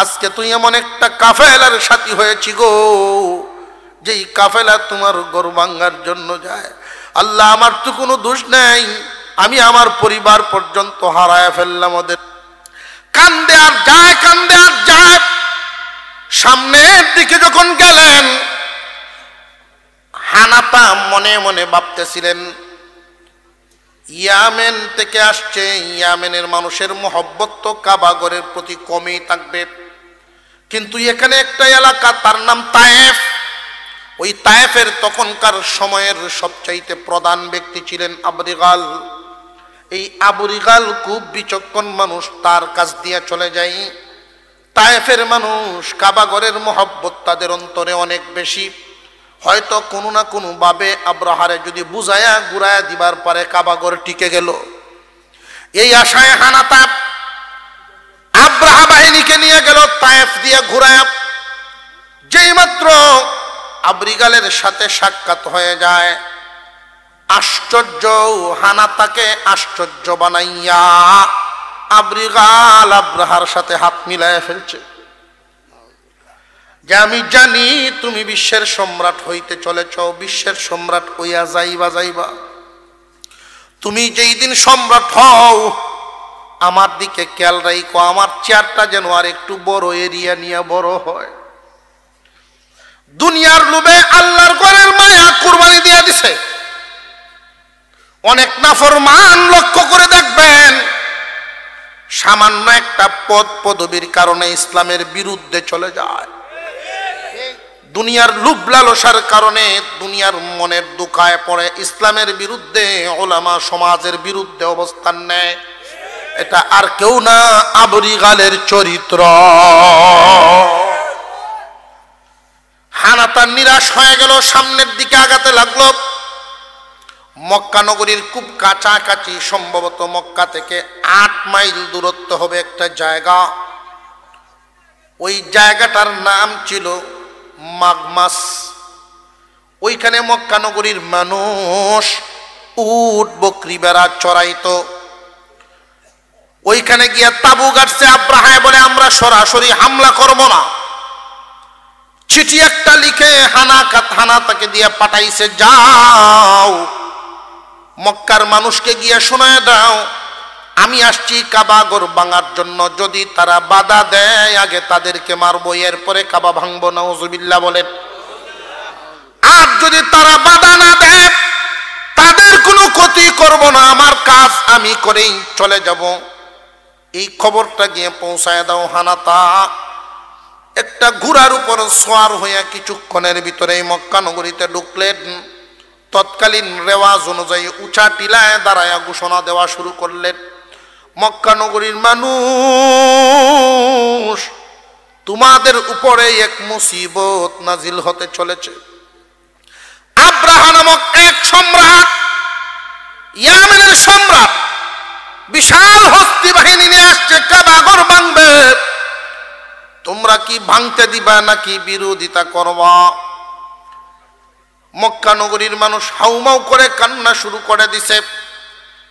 S1: আজকে তুই এমন একটা কাফেলার সাথী হয়েছি গো, যেই কাফেলা তোমার ঘর ভাঙার জন্য যায়। আল্লাহ আমার তো কোনো দোষ নেই, আমি আমার পরিবার পর্যন্ত হারায় ফেললাম ওদের। কান্দে আর যায়, কান্দে আর যায়। সামনের দিকে যখন গেলেন, হানাতা মনে মনে ভাবতেছিলেন ইয়ামেন থেকে আসছে, ইয়ামেনের মানুষের মহব্বত তো কাবাগরের প্রতি কমই থাকবে, কিন্তু এখানে একটা এলাকা তার নাম তায়েফ। ওই তায়েফের তখনকার সময়ের সবচাইতে প্রধান ব্যক্তি ছিলেন আবরিগাল। এই আবরিগাল খুব বিচক্ষণ মানুষ, তার কাছ দিয়ে চলে যায়। তায়েফের মানুষ কাবাগরের মহব্বত তাদের অন্তরে অনেক বেশি। হয়তো কোনো না কোনো ভাবে আব্রাহারে যদি বুঝায়া ঘুরায়া দিবার পরে কাবাগর টিকে গেল, এই আশায় হানাতা আব্রাহা বাহিনীকে নিয়ে গেল তায়েফ দিয়ে ঘুরায়া। যেই মাত্র আবরিগালের সাথে সাক্ষাৎ হয়ে যায়, আশ্চর্য, হানাতাকে আশ্চর্য বানাইয়া আবরিগাল আব্রাহার সাথে হাত মিলায় ফেলছে যে আমি জানি তুমি বিশ্বের সম্রাট হইতে চলেছ, বিশ্বের সম্রাট হইয়া যাইবা যাইবা, তুমি যেই দিন সম্রাট হও আমার দিকে খেয়াল রাখো, আমার চেয়ারটা যেন আর একটু বড় এরিয়া নিয়ে বড় হয়। দুনিয়ার লোভে আল্লাহর ঘরের মায়া কুরবানি দিয়ে দিছে। অনেক নাফরমান লক্ষ্য করে দেখবেন সামান্য একটা পদ পদবীর কারণে ইসলামের বিরুদ্ধে চলে যায়। দুনিয়ার লোভ লালসার কারণে দুনিয়ার মনের দুঃখায় পড়ে ইসলামের বিরুদ্ধে, ওলামা সমাজের বিরুদ্ধে অবস্থান নেয়। এটা আর কেউ না, আবু গালের চরিত্র। হানাতার নিরাশ হয়ে গেল, সামনের দিকে আগাতে লাগলো। মক্কা নগরীর খুব কাছাকাছি, সম্ভবত মক্কা থেকে 8 মাইল দূরত্ব হবে একটা জায়গা। ওই জায়গাটার নাম ছিল মাগমাস। ওইখানে মক্কা নগরীর মানুষ উট বকরি বেড়া চড়াইতো। ওইখানে গিয়ে তাবু গাড়ছে। আব্রাহা বলে আমরা সরাসরি হামলা করব না, চিঠি একটা লিখে হানাতাকে দিয়ে পাঠাইছে, যাও মক্কার মানুষকে গিয়ে শোনায় দাও আমি আসছি কাবাগর ভাঙার জন্য, যদি তারা বাধা দেয় আগে তাদেরকে মারবো, এরপরে কাবা ভাঙবো। নাউজুবিল্লাহ বলেন। আর যদি তারা বাধা না দেয় তাদের কোনো ক্ষতি করব না, আমার কাজ আমি করেই চলে যাব। এই খবরটা গিয়ে পৌঁছায় দাও। হানাতা একটা ঘোড়ার উপর সোয়ার হইয়া কিছুক্ষণের ভিতরেই মক্কা নগরীতে ঢুকলেন। তৎকালীন রেওয়াজ অনুযায়ী উঁচা টিলায় দাঁড়ায়া ঘোষণা দেওয়া শুরু করলেন, মক্কা নগরীর মানুষ তোমাদের উপরে এক মুসিবত নাজিল হতে চলেছে। আব্রাহা নামক এক সম্রাট, ইয়ামেনের সম্রাট, বিশাল হস্তি বাহিনী নিয়ে আসছে, কাবাগর ভাঙবে। তোমরা কি ভাঙতে দিবা নাকি বিরোধিতা করবা? মক্কা নগরীর মানুষ হাউমাউ করে কান্না শুরু করে দিছে।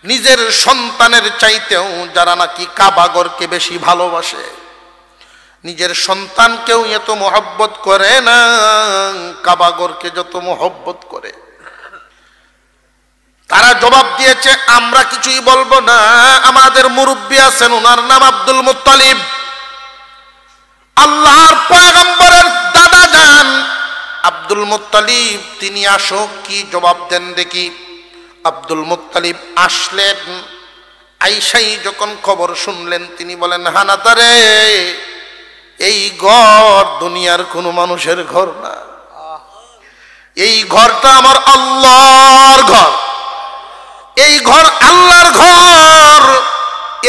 S1: নিজের সন্তানের চাইতেও যারা নাকি কাবাগরকে বেশি ভালোবাসে, নিজের সন্তানকেও এত মহব্বত করে না কাবাগরকে যত মহব্বত করে। তারা জবাব দিয়েছে আমরা কিছুই বলবো না, আমাদের মুরব্বী আছেন, ওনার নাম আব্দুল মুত্তালিব, আল্লাহর পয়গম্বরের দাদা যান আব্দুল মুত্তালিব, তিনি আসো কি জবাব দেন দেখি। আব্দুল মুত্তালিব আসলেন। আইসাই যখন খবর শুনলেন তিনি বলেন, হানাতারে এই ঘর দুনিয়ার কোনো মানুষের ঘর না, এই ঘরটা আমার আল্লাহর ঘর, এই ঘর আল্লাহর ঘর।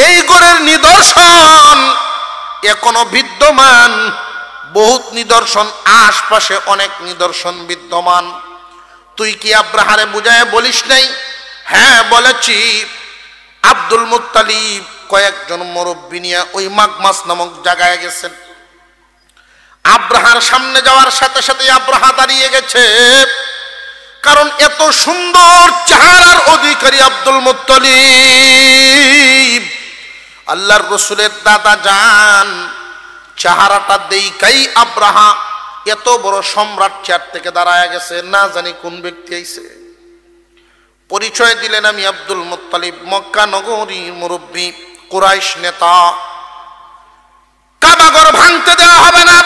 S1: এই ঘরের নিদর্শন এখনো বিদ্যমান, বহুত নিদর্শন, আশপাশে অনেক নিদর্শন বিদ্যমান। তুই কি আব্রাহারে বুঝায় বলিস নাই? হ্যাঁ বলেছি। আব্দুল মুত্তালিব কয়েকজন মুরব্বী নিয়ে ওই মাগমাস নামক জায়গায় গেছেন। আব্রাহার সামনে যাওয়ার সাথে সাথে আব্রাহা দাঁড়িয়ে গেছে, কারণ এত সুন্দর চেহারার অধিকারী আব্দুল মুত্তালিব, আল্লাহর রসুলের দাদা যান। চেহারাটা দেখাই আব্রাহা এত বড় সম্রাট চেয়ার থেকে দাঁড়ায় গেছে, না জানি কোন ব্যক্তি আইছে। পরিচয় দিলেন, আমি আব্দুল মুত্তালিব, মক্কা নগরীর মুরব্বী, কুরাইশ নেতা। কাবাগর ভাঙতে দেওয়া হবে না,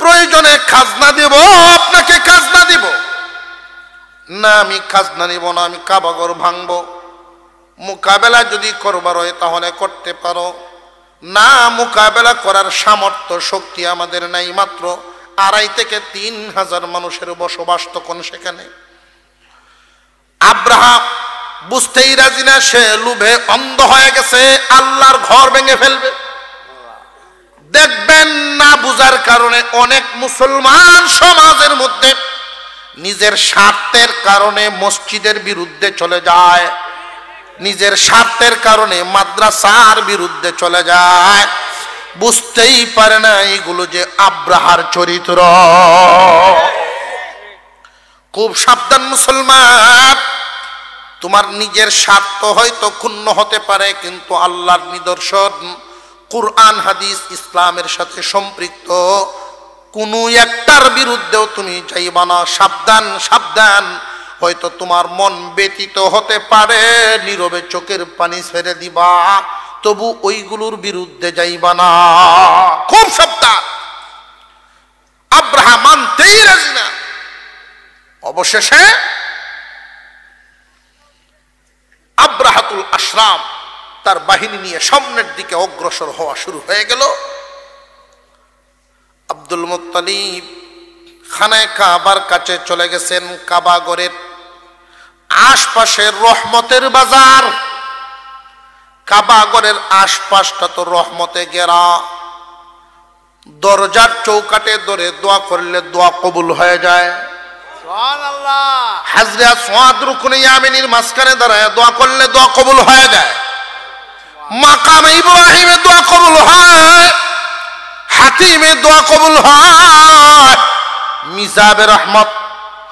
S1: প্রয়োজনে খাজনা দেব, আপনাকে খাজনা দিব না। আমি খাজনা নিব না, আমি কাবাগর ভাঙবো। মোকাবেলা যদি করবার হয় তাহলে করতে পারো, না মোকাবেলা করার সামর্থ্য শক্তি আমাদের নাই। মাত্র 2,500 থেকে 3,000 মানুষের বসবাস তখন সেখানে। আব্রাহা বুঝতেই রাজি না, সে লোভে অন্ধ হয়ে গেছে, আল্লাহর ঘর ভেঙে ফেলবে। দেখবেন না বুঝার কারণে অনেক মুসলমান সমাজের মধ্যে নিজের স্বার্থের কারণে মসজিদের বিরুদ্ধে চলে যায়, নিজের স্বার্থের কারণে মাদ্রাসার বিরুদ্ধে চলে যায়, বুঝতেই পারে না এইগুলো যে আব্রাহার চরিত্র। খুব সাবধান মুসলমান, তোমার নিজের স্বার্থ হয়তো ক্ষুণ্ণ হতে পারে, কিন্তু আল্লাহর নিদর্শন কুরআন হাদিস ইসলামের সাথে সম্পৃক্ত কোনো একটার বিরুদ্ধেও তুমি চাইবা না। সাবধান সাবধান, হয়তো তোমার মন ব্যতীত হতে পারে, নীরবে চোখের পানি ছেড়ে দিবা, তবু ওইগুলোর বিরুদ্ধে যাইবা না। খুব সাবধান। আব্রাহা মানতেই রাজি না। অবশেষে আব্রাহাতুল আশরাম তার বাহিনী নিয়ে সামনের দিকে অগ্রসর হওয়া শুরু হয়ে গেল। আব্দুল মুত্তালিব খানায় কাবার কাছে চলে গেছেন। কাবা ঘরের আশপাশে রহমতের বাজার। কাবা ঘরের আশপাশটা তো রহমতে ঘেরা। দরজার চৌকাটে ধরে দোয়া করলে দোয়া কবুল হয়ে যায়।
S2: সুবহানাল্লাহ।
S1: হাজরা সোয়াদ রুকনে ইয়ামিনীর মাঝখানে দাঁড়ায় দোয়া করলে দোয়া কবুল হয়ে যায়। মাকামে ইব্রাহিমে দোয়া কবুল হয়, হাতিমে দোয়া কবুল হয়। মিজাবে রহমত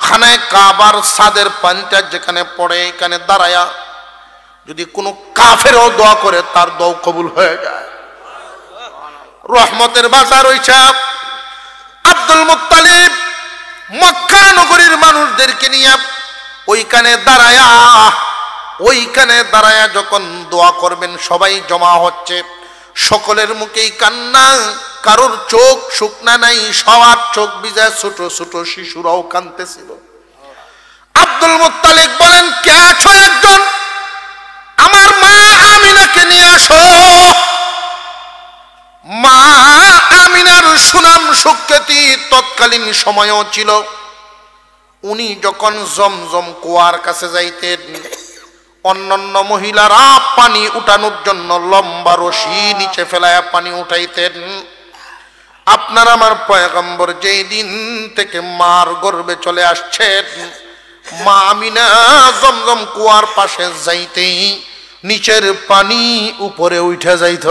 S1: খানায় কাবার সাদের পানিটা যেখানে পড়ে এখানে দাঁড়ায়া যদি কোনো কাফেরও দোয়া করে তার দোয়া কবুল হয়ে যায়। রহমতের বাজার হইছে। আব্দুল মুত্তালিব মক্কা নগরীর মানুষদেরকে নিয়ে ওইখানে দাঁড়ায়া যখন দোয়া করবেন সবাই জমা হচ্ছে। সকলের মুখেই কান্না, কারোর চোখ শুকনা নাই, সবার চোখ ভিজা। ছোট ছোট শিশুরাও কাঁদতেছিল। আব্দুল মুত্তালিব বলেন, কে আছো একজন আমার মা আমিনাকে নিয়ে আসো। মা আমিনার সুনাম সুখ্যাতি তৎকালীন সময়ও ছিল। উনি যখন জমজম কুয়ার কাছে যাইতেন, অন্যান্য মহিলারা পানি উঠানোর জন্য লম্বা রশি নিচে ফেলায়া পানি উঠাইতেন। আপনার আমার পয়গম্বর যেই দিন থেকে মার গর্ভে চলে আসছেন, মা আমিনা জমজম কুয়ার পাশে যাইতেই নিচের পানি উপরে উঠে যাইত।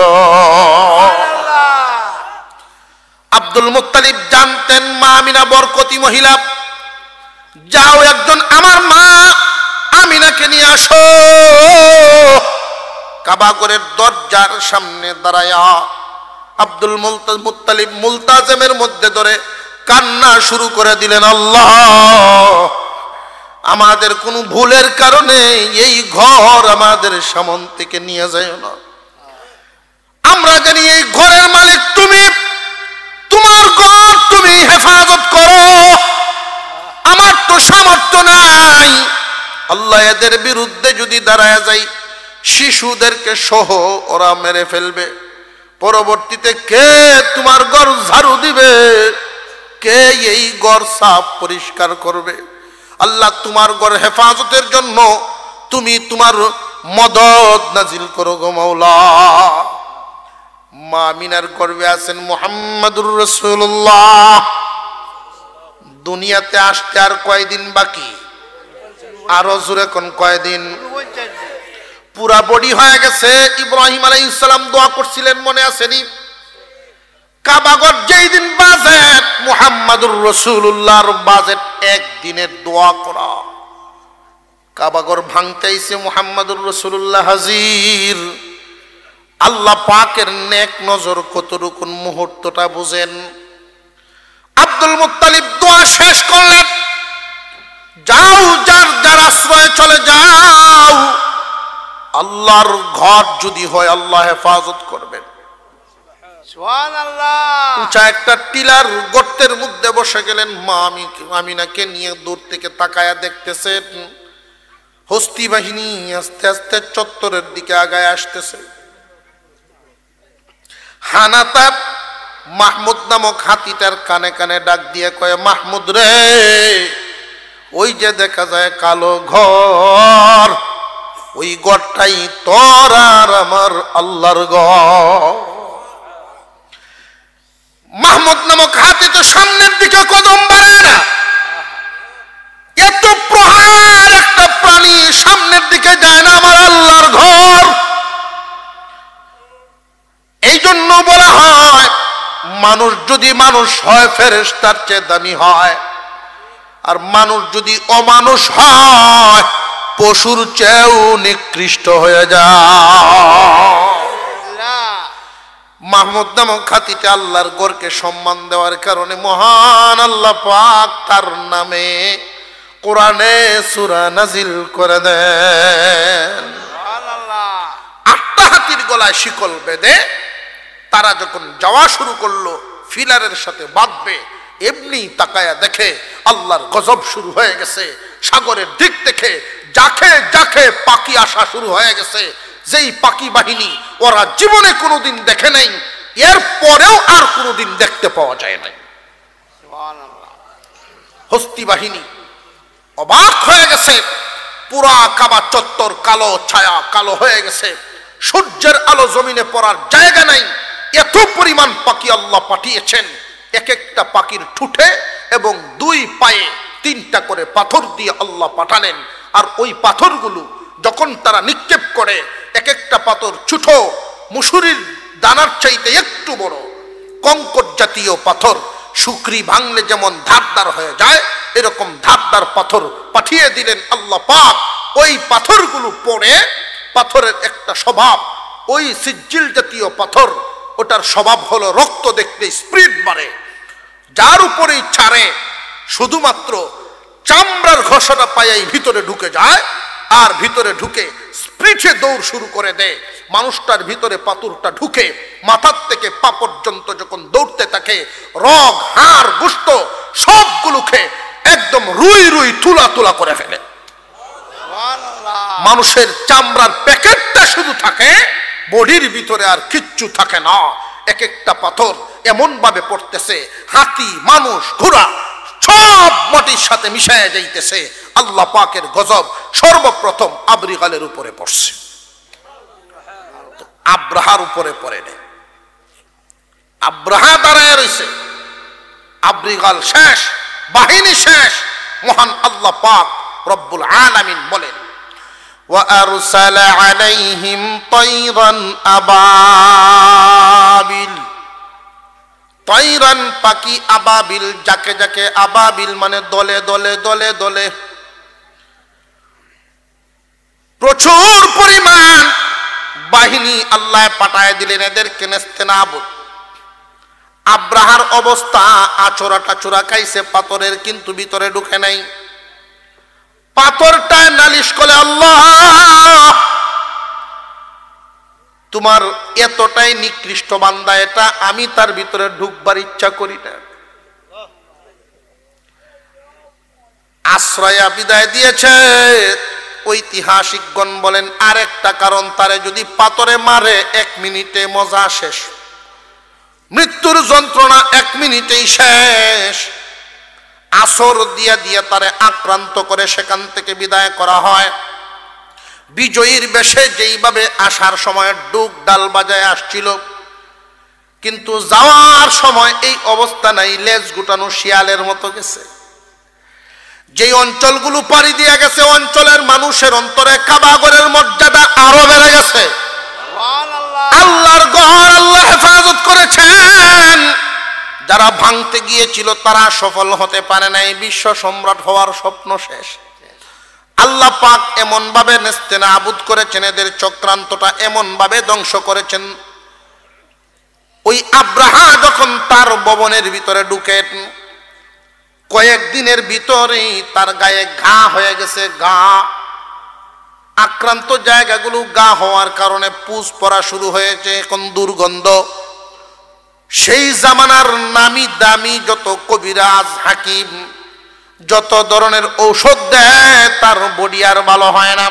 S1: আব্দুল মুত্তালিব জানতেন মা আমিনা বরকতি মহিলা। যাও একজন আমার মা আমিনাকে নিয়ে আসো। কাবা ঘরের দরজার সামনে দাঁড়ায়া আব্দুল মুত্তালিব মুলতাজেমের মধ্যে ধরে কান্না শুরু করে দিলেন, আল্লাহ আমাদের কোনো ভুলের কারণে এই ঘর আমাদের সামন থেকে নিয়ে যায় না। আমরা জানি এই ঘরের মালিক তুমি, তোমার ঘর তুমি হেফাজত করো। আমার তো সামর্থ্য নাই। আল্লাহ এদের বিরুদ্ধে যদি দাঁড়ায় যাই, শিশুদেরকে সহ ওরা মেরে ফেলবে। পরবর্তীতে কে তোমার ঘর ঝাড়ু দিবে, কে এই ঘর সাফ পরিষ্কার করবে? আল্লাহ তোমার ঘর হেফাজতের জন্য তুমি তোমার মদদ নাজিল করো গো মাওলা। মা আমিনার গর্ভে আছেন মুহাম্মাদুর রাসূলুল্লাহ। দুনিয়াতে আসতে আর কয়দিন বাকি? আরো জোরে কোন কয়দিন? পুরা বডি হয়ে গেছে। ইব্রাহিম আলাইহিস সালাম দোয়া করছিলেন, মনে আছেনি? কাবাগর যেই দিন বাজেট, মুহাম্মাদুর রাসূলুল্লাহর বাজেট একদিনের দোয়া করা। কাবাগর ভাঙতেইছে, মুহাম্মাদুর রাসূলুল্লাহ হাজির। আল্লাহ পাকের নেক নজর কতটুকু মুহূর্তটা বুঝেন। আব্দুল মুত্তালিব দোয়া শেষ করলেন, যাও যার যার আশ্রয়ে চলে যাও। আল্লাহর ঘর যদি হয় আল্লাহ হেফাজত করবেন।
S2: সুবহানাল্লাহ।
S1: উঁচা একটা টিলার গর্তের মধ্যে বসে গেলেন। মা আমিনাকে নিয়ে দূর থেকে তাকায়া দেখতেছেন হস্তি বাহিনী আস্তে আস্তে চত্বরের দিকে আগায় আসতেছে। হানাতা মাহমুদ নামক হাতিটার কানে কানে ডাক দিয়ে কয়ে, মাহমুদ রে, ওই যে দেখা যায় কালো ঘর, ওই ঘরটাই তোর আর আমার আল্লাহর ঘর। মাহমুদ নামক হাতি তো সামনের দিকে কদম বাড়ে না। এত প্রহার একটা প্রাণী সামনের দিকে যায় না আমার আল্লাহর ঘর। এই জন্য বলা হয়, মানুষ যদি মানুষ হয় ফেরেশতার চেয়ে দামি হয়, আর মানুষ যদি অমানুষ হয় পশুর চেয়েও নিকৃষ্ট হয়ে যায়। মাহমুদ নামক হাতিটা আল্লাহর ঘরকে সম্মান দেওয়ার কারণে মহান আল্লাহ পাক তার নামে কোরআনে সূরা নাজিল করে দেন।
S2: সুবহানাল্লাহ।
S1: 8টা হাতির গলায় শিকল বেঁধে তারা যখন যাওয়া শুরু করলো, ফিলারের সাথে বাঁধবে, এমনি তাকায়া দেখে আল্লাহর গজব শুরু হয়ে গেছে। সাগরের দিক থেকে জাখে জাখে পাখি আসা শুরু হয়ে গেছে, যেই পাখি বাহিনী ওরা জীবনে কোনোদিন দেখে নাই, এর পরেও আর কোনোদিন দেখতে পাওয়া যায় নাই।
S2: সুবহানাল্লাহ।
S1: হস্তি বাহিনী অবাক হয়ে গেছে, পুরা কাবা চত্বর কালো ছায়া, কালো হয়ে গেছে, সূর্যের আলো জমিনে পড়ার জায়গা নাই, এত পরিমাণ পাখি আল্লাহ পাঠিয়েছেন। এক একটা পাখির ঠুটে এবং 2 পায়ে 3টা করে পাথর দিয়ে আল্লাহ পাঠালেন। আর ওই পাথরগুলো যখন তারা নিক্ষেপ করে, এক একটা পাথর ছোট, মুসুরির দানার চাইতে একটু বড়, কঙ্কর জাতীয় পাথর। শুকরি ভাঙলে যেমন ধারদার হয়ে যায়, এরকম ধারদার পাথর পাঠিয়ে দিলেন আল্লাহ পাক। ওই পাথরগুলো পড়ে, পাথরের একটা স্বভাব, ওই সিজ্জিল জাতীয় পাথর, ওটার স্বভাব হলো রক্ত দেখলে স্পিড বাড়ে, যার উপরেই ছাড়ে শুধুমাত্র চামড়ার ঘষাটা পায়াই ভিতরে ঢুকে যায়, আর ভিতরে ঢুকে স্পিডে দৌড় শুরু করে দেয়। মানুষটার ভিতরে পাথরটা ঢুকে মাথার থেকে পা পর্যন্ত যখন দৌড়তে থাকে, রগ, হাড়, গোশত সবগুলোকে একদম রুই রুই তুলা তুলা করে ফেলে।
S2: সুবহানাল্লাহ।
S1: মানুষের চামড়ার প্যাকেটটা শুধু থাকে, বডির ভিতরে আর কিচ্ছু থাকে না। এক একটা পাথর এমন ভাবে পড়তেছে, হাতি, মানুষ, ঘোড়া সব মাটির সাথে মিশায়া যাইতেছে। আল্লাহ পাকের গজব সর্বপ্রথম আবরিগালের উপরে পড়ছে, আব্রাহার উপরে পড়ে নেই। আব্রাহা দাঁড়ায় রয়েছে, আবরিগাল শেষ, বাহিনী শেষ। মহান আল্লাহ পাক রব্বুল আলামিন বলেন, وَأَرْسَلَ عَلَيْهِمْ طَيْرًا أَبَابِيلَ। তৈরান পাখি, আবাবিল যাকে যাকে, আবাবিল মানে দলে দলে দলে দলে, প্রচুর পরিমাণ বাহিনী আল্লাহ পাঠায় দিলেন এদেরকে নেস্তেনাবুদ। আব্রাহার অবস্থা, আচরা টাচরা খাইছে পাথরের, কিন্তু ভিতরে ঢুকে নাই। পাথরটা নালিশ করে, আল্লাহ তোমার এতটাই নিকৃষ্ট বান্দা এটা, আমি তার ভিতরে ঢুকবার ইচ্ছা করি না। আশ্রয়া বিদায় দিয়েছে। ঐতিহাসিকগণ বলেন আরেকটা কারণ, তারে যদি পাথরে মারে 1 মিনিটে মজা শেষ, মৃত্যুর যন্ত্রণা 1 মিনিটেই শেষ। আসর দিয়া দিয়া তারে আক্রান্ত করে সেখান থেকে বিদায় করা হয়। বিজয়ীর বেশে যেইভাবে আসার সময় ডুক ডাল বাজায় আসছিল, কিন্তু যাওয়ার সময় এই অবস্থা নাই, লেজ গুটানো শিয়ালের মতো গেছে। যেই অঞ্চলগুলো পাড়ি দিয়ে গেছে, অঞ্চলের মানুষের অন্তরে কাবাগরের মর্যাদা আরো বেড়ে গেছে।
S2: সুবহানাল্লাহ।
S1: আল্লাহর ঘর আল্লাহ হেফাজত করেছেন। যারা ভাঙতে গিয়েছিল তারা সফল হতে পারে নাই, বিশ্ব সম্রাট হওয়ার স্বপ্ন শেষ। আল্লাহ পাক এমন ভাবে নেস্তেনাবুদ করেছেন, এদের চক্রান্তটা এমন ভাবে ধ্বংস করেছেন। ওই আব্রাহা যখন তার ভবনের ভিতরে ঢুকেন, কয়েকদিনের ভিতরেই তার গায়ে ঘা হয়ে গেছে। ঘা, আক্রান্ত জায়গাগুলো ঘা হওয়ার কারণে পুষ পড়া শুরু হয়েছে, এখন দুর্গন্ধ। সেই জামানার নামি দামি যত কবিরাজ, হাকিম, যত ধরনের ঔষধ দেয়, তার বডি আর ভালো হয় না।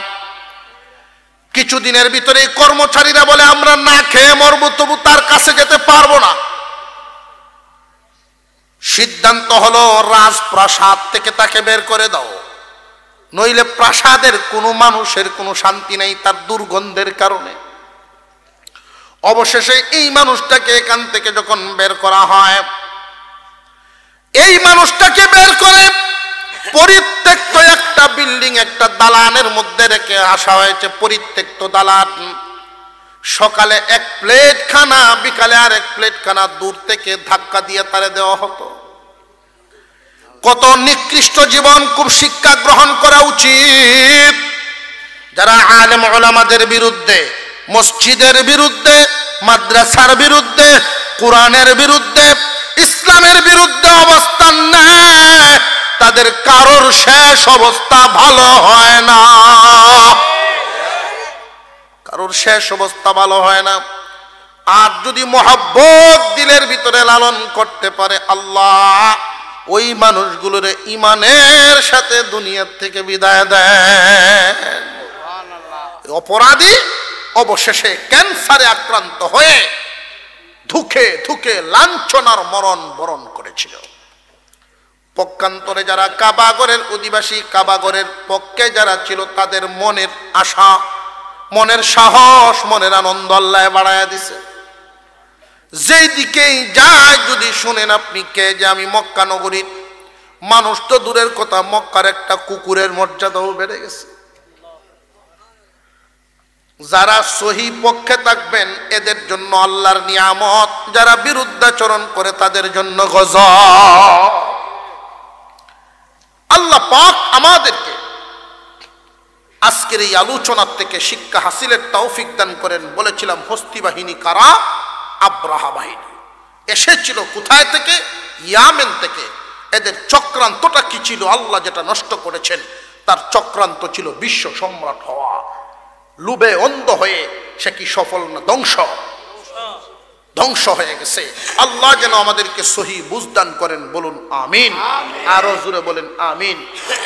S1: কিছুদিনের ভিতরে কর্মচারীরা বলে আমরা না খেয়ে মরবো, তবু তার কাছে যেতে পারবো না। সিদ্ধান্ত হলো রাজপ্রাসাদ থেকে তাকে বের করে দাও, নইলে প্রাসাদের কোনো মানুষের কোনো শান্তি নেই তার দুর্গন্ধের কারণে। অবশেষে এই মানুষটাকে এখান থেকে যখন বের করা হয়, এই মানুষটাকে বের করে পরিত্যক্ত একটা বিল্ডিং, একটা দালানের মধ্যে রেখে আসা হয়েছে। পরিত্যক্ত দালান, সকালে 1 প্লেট খানা, বিকালে আর 1 প্লেট খানা দূর থেকে ধাক্কা দিয়ে তারে দেওয়া হতো। কত নিকৃষ্ট জীবন, খুব শিক্ষা গ্রহণ করা উচিত। যারা আলেম ওলামাদের বিরুদ্ধে, মসজিদের বিরুদ্ধে, মাদ্রাসার বিরুদ্ধে, কোরআনের বিরুদ্ধে, ইসলামের বিরুদ্ধে অবস্থান নেয়, তাদের কারোর শেষ অবস্থা ভালো হয় না, কারোর শেষ অবস্থা ভালো হয় না। আর যদি মহব্বত দিলের ভিতরে লালন করতে পারে আল্লাহ ওই মানুষগুলোর ইমানের সাথে দুনিয়ার থেকে বিদায় দেন। অপরাধী অবশেষে ক্যান্সারে আক্রান্ত হয়ে ধুকে ধুকে লাঞ্ছনার মরণ বরণ করেছিল। পক্ষান্তরে যারা কাবাগরের অধিবাসী, কাবাগরের পক্ষে যারা ছিল, তাদের মনের আশা, মনের সাহস, মনের আনন্দ আল্লাহ বাড়ায়া দিছে। যেই দিকেই যায় যদি শুনেন আপনি কে যে আমি মক্কা নগরীর মানুষ, তো দূরের কথা মক্কার একটা কুকুরের মর্যাদাও বেড়ে গেছে। যারা সহি পক্ষে থাকবেন এদের জন্য আল্লাহর নিয়ামত, যারা বিরুদ্ধাচরণ করে তাদের জন্য গজব। আল্লাহ পাক আমাদেরকে আজকের এই আলোচনার থেকে শিক্ষা হাসিলের তৌফিক দান করেন। বলেছিলাম হস্তি বাহিনী কারা? আব্রাহা বাহিনী এসেছিল কোথায় থেকে? ইয়ামেন থেকে। এদের চক্রান্তটা কি ছিল? আল্লাহ যেটা নষ্ট করেছেন তার চক্রান্ত ছিল বিশ্ব সম্রাট হওয়া। লুবে অন্ধ হয়ে সে কি সফল না? ধ্বংস হয়ে গেছে। আল্লাহ যেন আমাদেরকে সহি বুঝদান করেন, বলুন আমিন। আরো জোরে বলেন আমিন।